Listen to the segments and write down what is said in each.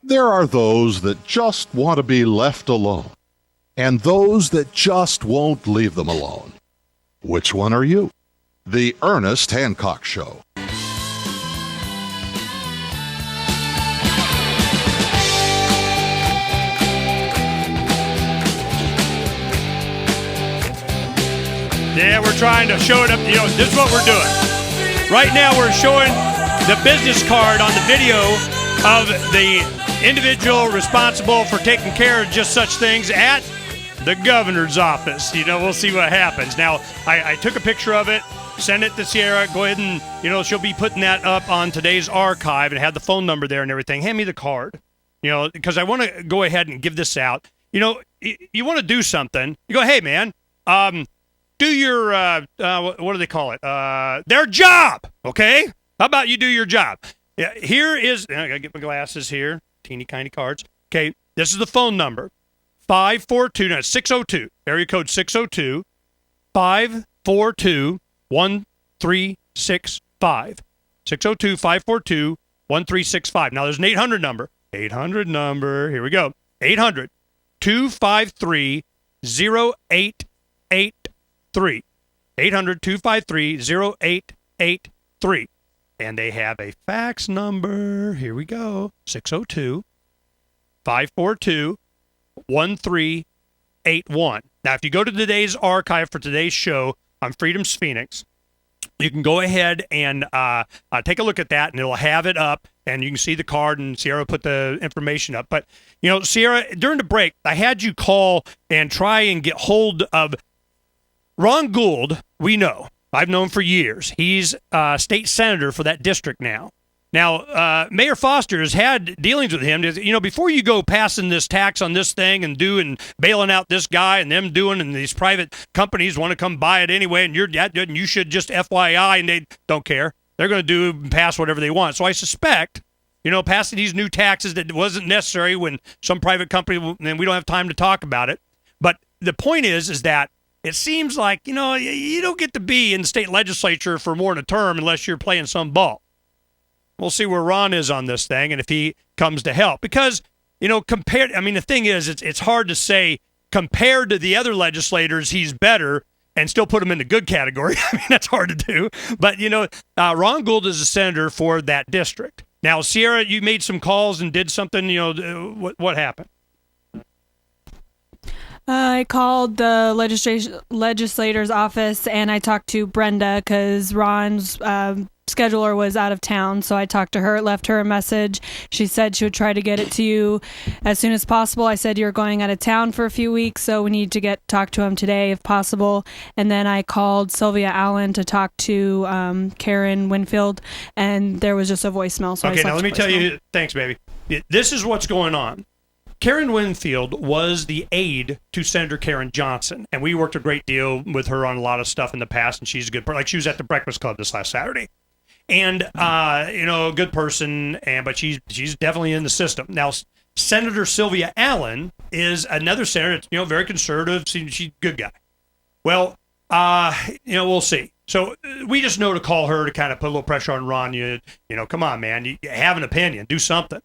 There are those that just want to be left alone, and those that just won't leave them alone. Which one are you? The Ernest Hancock Show. Yeah, we're trying to show it up. This is what we're doing. Right now we're showing the business card on the video of the individual responsible for taking care of just such things at the governor's office. We'll see what happens. Now, I took a picture of it, sent it to Sierra. Go ahead and, she'll be putting that up on today's archive and have the phone number there and everything. Hand me the card, because I want to go ahead and give this out. You want to do something. You go, hey, man, do your, what do they call it? Their job, okay? How about you do your job? Yeah, here is, I got to get my glasses here, teeny tiny cards. Okay, this is the phone number, 602, area code 602-542-1365. 602-542-1365. Now, there's an 800 number. 800 number, here we go. 800-253-0883. 800-253-0883. And they have a fax number. Here we go. 602-542-1381. Now, if you go to today's archive for today's show on Freedom's Phoenix, you can go ahead and take a look at that, and it'll have it up, and you can see the card, and Sierra put the information up. But, Sierra, during the break, I had you call and try and get hold of Ron Gould. We know. I've known for years. He's state senator for that district now. Now, Mayor Foster has had dealings with him. Before you go passing this tax on this thing and bailing out this guy and them and these private companies want to come buy it anyway, and you should just FYI, and they don't care. They're going to pass whatever they want. So I suspect, passing these new taxes that wasn't necessary when some private company, and we don't have time to talk about it. But the point is that it seems like, you don't get to be in the state legislature for more than a term unless you're playing some ball. We'll see where Ron is on this thing and if he comes to help. Because, the thing is, it's hard to say compared to the other legislators, he's better and still put him in the good category. That's hard to do. But, Ron Gould is a senator for that district. Now, Sierra, you made some calls and did something, what happened? I called the legislator's office and I talked to Brenda because Ron's scheduler was out of town. So I talked to her, left her a message. She said she would try to get it to you as soon as possible. I said, you're going out of town for a few weeks, so we need to talk to him today if possible. And then I called Sylvia Allen to talk to Karen Winfield, and there was just a voicemail. So okay, now let me tell you, thanks, baby. This is what's going on. Karen Winfield was the aide to Senator Karen Johnson, and we worked a great deal with her on a lot of stuff in the past, and she's a good person. Like, she was at the Breakfast Club this last Saturday. And, a good person, but she's definitely in the system. Now, Senator Sylvia Allen is another senator, very conservative. She's a good guy. Well, we'll see. So we just know to call her to kind of put a little pressure on Ron. Come on, man, you have an opinion, do something.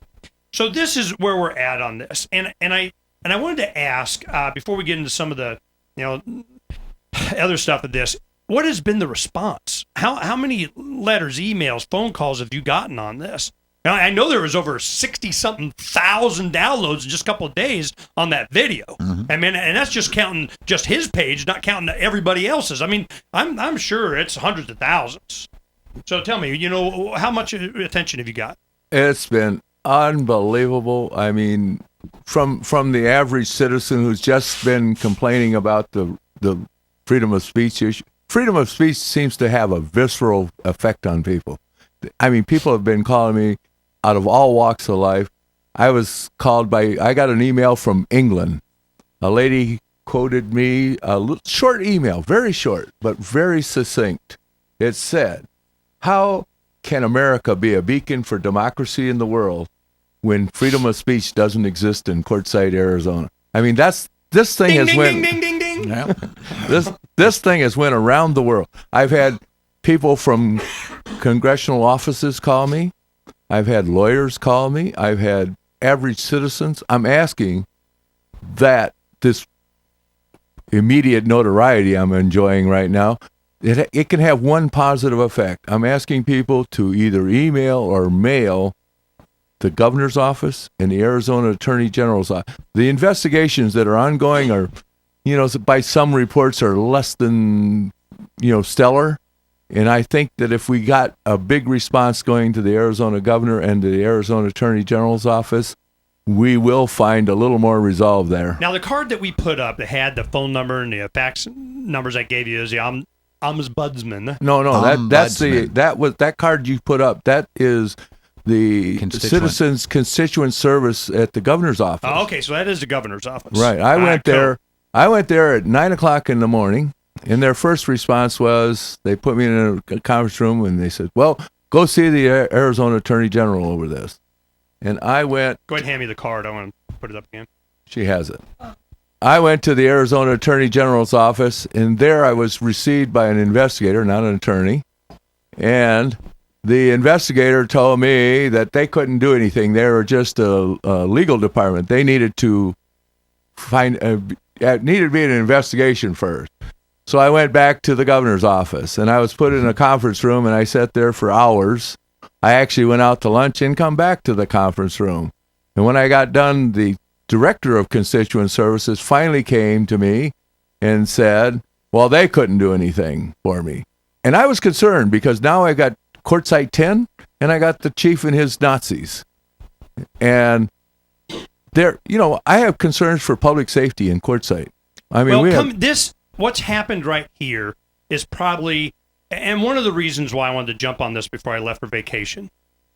So this is where we're at on this, and I wanted to ask before we get into some of the other stuff of this, what has been the response? How many letters, emails, phone calls have you gotten on this? Now, I know there was over 60-something thousand downloads in just a couple of days on that video. Mm-hmm. And that's just counting just his page, not counting everybody else's. I'm sure it's hundreds of thousands. So tell me, how much attention have you got? It's been unbelievable. From the average citizen who's just been complaining about the freedom of speech issue. Freedom of speech seems to have a visceral effect on people. People have been calling me out of all walks of life. I got an email from England. A lady quoted me a short email, very short, but very succinct. It said, "How can America be a beacon for democracy in the world when freedom of speech doesn't exist in Quartzite, Arizona?" This thing has went. Ding, ding, ding, ding. Yeah. This thing has went around the world. I've had people from congressional offices call me. I've had lawyers call me. I've had average citizens, I'm asking that this immediate notoriety I'm enjoying right now, it can have one positive effect. I'm asking people to either email or mail the governor's office and the Arizona Attorney General's office. The investigations that are ongoing are, by some reports are less than, stellar. And I think that if we got a big response going to the Arizona governor and the Arizona Attorney General's office, we will find a little more resolve there. Now, the card that we put up that had the phone number and the fax numbers I gave you is the ombudsman. No, that card you put up. That is the Citizens Constituent Service at the governor's office. Oh, okay, so that is the governor's office. Right. I went there at 9:00 in the morning, and their first response was they put me in a conference room and they said, "Well, go see the Arizona Attorney General over this." And I went. Go ahead and hand me the card. I want to put it up again. She has it. I went to the Arizona Attorney General's office, and there I was received by an investigator, not an attorney. And the investigator told me that they couldn't do anything. They were just a legal department. They needed to needed to be an investigation first. So I went back to the governor's office, and I was put in a conference room, and I sat there for hours. I actually went out to lunch and come back to the conference room. And when I got done, the director of Constituent Services finally came to me and said, well, they couldn't do anything for me. And I was concerned because now I got Quartzite 10 and I got the chief and his Nazis. And there, I have concerns for public safety in Quartzite. I mean, what's happened right here is probably, and one of the reasons why I wanted to jump on this before I left for vacation,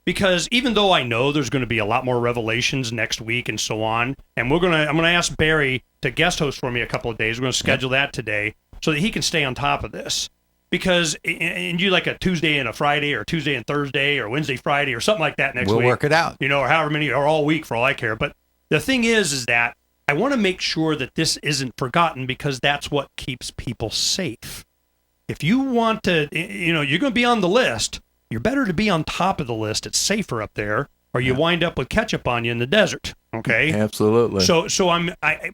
because even though I know there's going to be a lot more revelations next week and so on, and I'm going to ask Barry to guest host for me a couple of days. We're going to schedule that today so that he can stay on top of this. Because, and you like a Tuesday and a Friday, or Tuesday and Thursday, or Wednesday, Friday, or something like that next week. We'll work it out. Or however many, or all week for all I care. But the thing is that I want to make sure that this isn't forgotten, because that's what keeps people safe. If you want to, you're going to be on the list, you're better to be on top of the list. It's safer up there, or you wind up with ketchup on you in the desert. Okay? Absolutely. So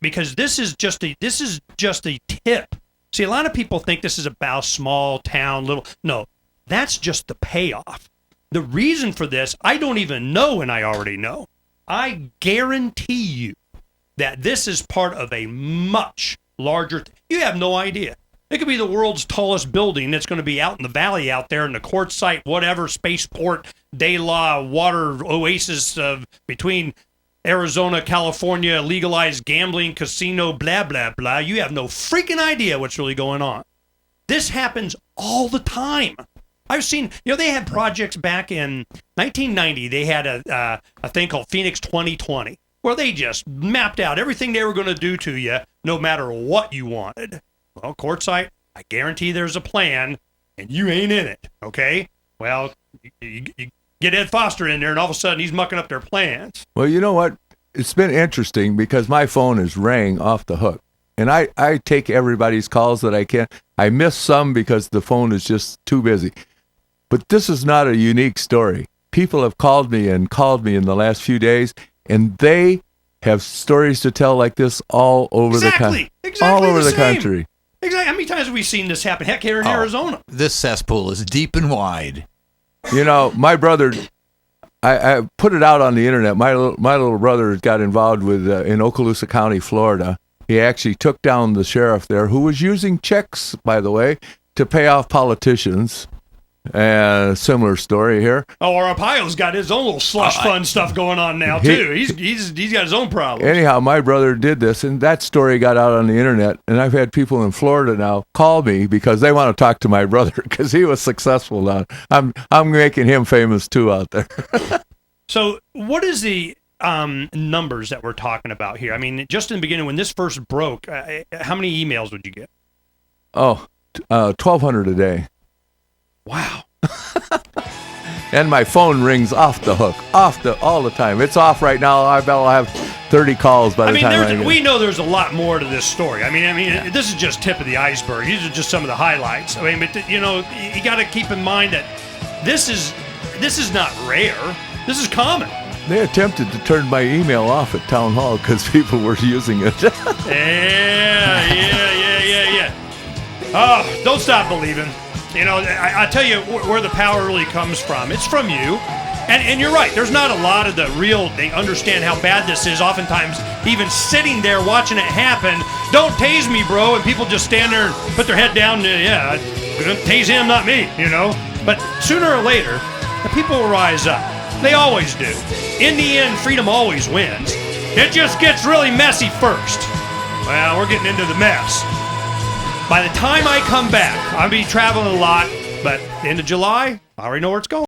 because this is just a tip. See, a lot of people think this is about small town, little. No, that's just the payoff. The reason for this, I don't even know, and I already know. I guarantee you that this is part of a much larger. You have no idea. It could be the world's tallest building that's going to be out in the valley out there in the Quartzite, whatever, spaceport, De La water oasis between Arizona, California, legalized gambling, casino, blah, blah, blah. You have no freaking idea what's really going on. This happens all the time. I've seen, they had projects back in 1990. They had a thing called Phoenix 2020, where they just mapped out everything they were going to do to you, no matter what you wanted. Well, Quartzite, I guarantee there's a plan, and you ain't in it, okay? Well, you get Ed Foster in there, and all of a sudden he's mucking up their plans. Well, you know what? It's been interesting because my phone is rang off the hook. And I take everybody's calls that I can. I miss some because the phone is just too busy. But this is not a unique story. People have called me in the last few days, and they have stories to tell like this all over the country. All over the country. Exactly. How many times have we seen this happen? Heck, here in Arizona. This cesspool is deep and wide. My brother, I put it out on the internet. My little brother got involved with in Okaloosa County, Florida. He actually took down the sheriff there, who was using checks, by the way, to pay off politicians. Similar story here. Oh, Arpaio's got his own little slush fund stuff going on now too. He's got his own problems. Anyhow, my brother did this, and that story got out on the internet. And I've had people in Florida now call me because they want to talk to my brother because he was successful now. I'm making him famous too out there. So, what is the numbers that we're talking about here? I mean, just in the beginning, when this first broke, how many emails would you get? 1,200 a day. Wow. And my phone rings off the hook, all the time. It's off right now. I bet I'll have 30 calls by the time we know there's a lot more to this story. I mean, This is just tip of the iceberg. These are just some of the highlights. I mean, but you got to keep in mind that this is not rare. This is common. They attempted to turn my email off at town hall because people were using it. Yeah. Oh, don't stop believing. You know, I tell you where the power really comes from. It's from you. And you're right. There's not a lot of they understand how bad this is. Oftentimes, even sitting there watching it happen, don't tase me, bro. And people just stand there and put their head down. Yeah, gonna tase him, not me, you know. But sooner or later, the people will rise up. They always do. In the end, freedom always wins. It just gets really messy first. Well, we're getting into the mess. By the time I come back, I'll be traveling a lot, but end of July, I already know where it's going.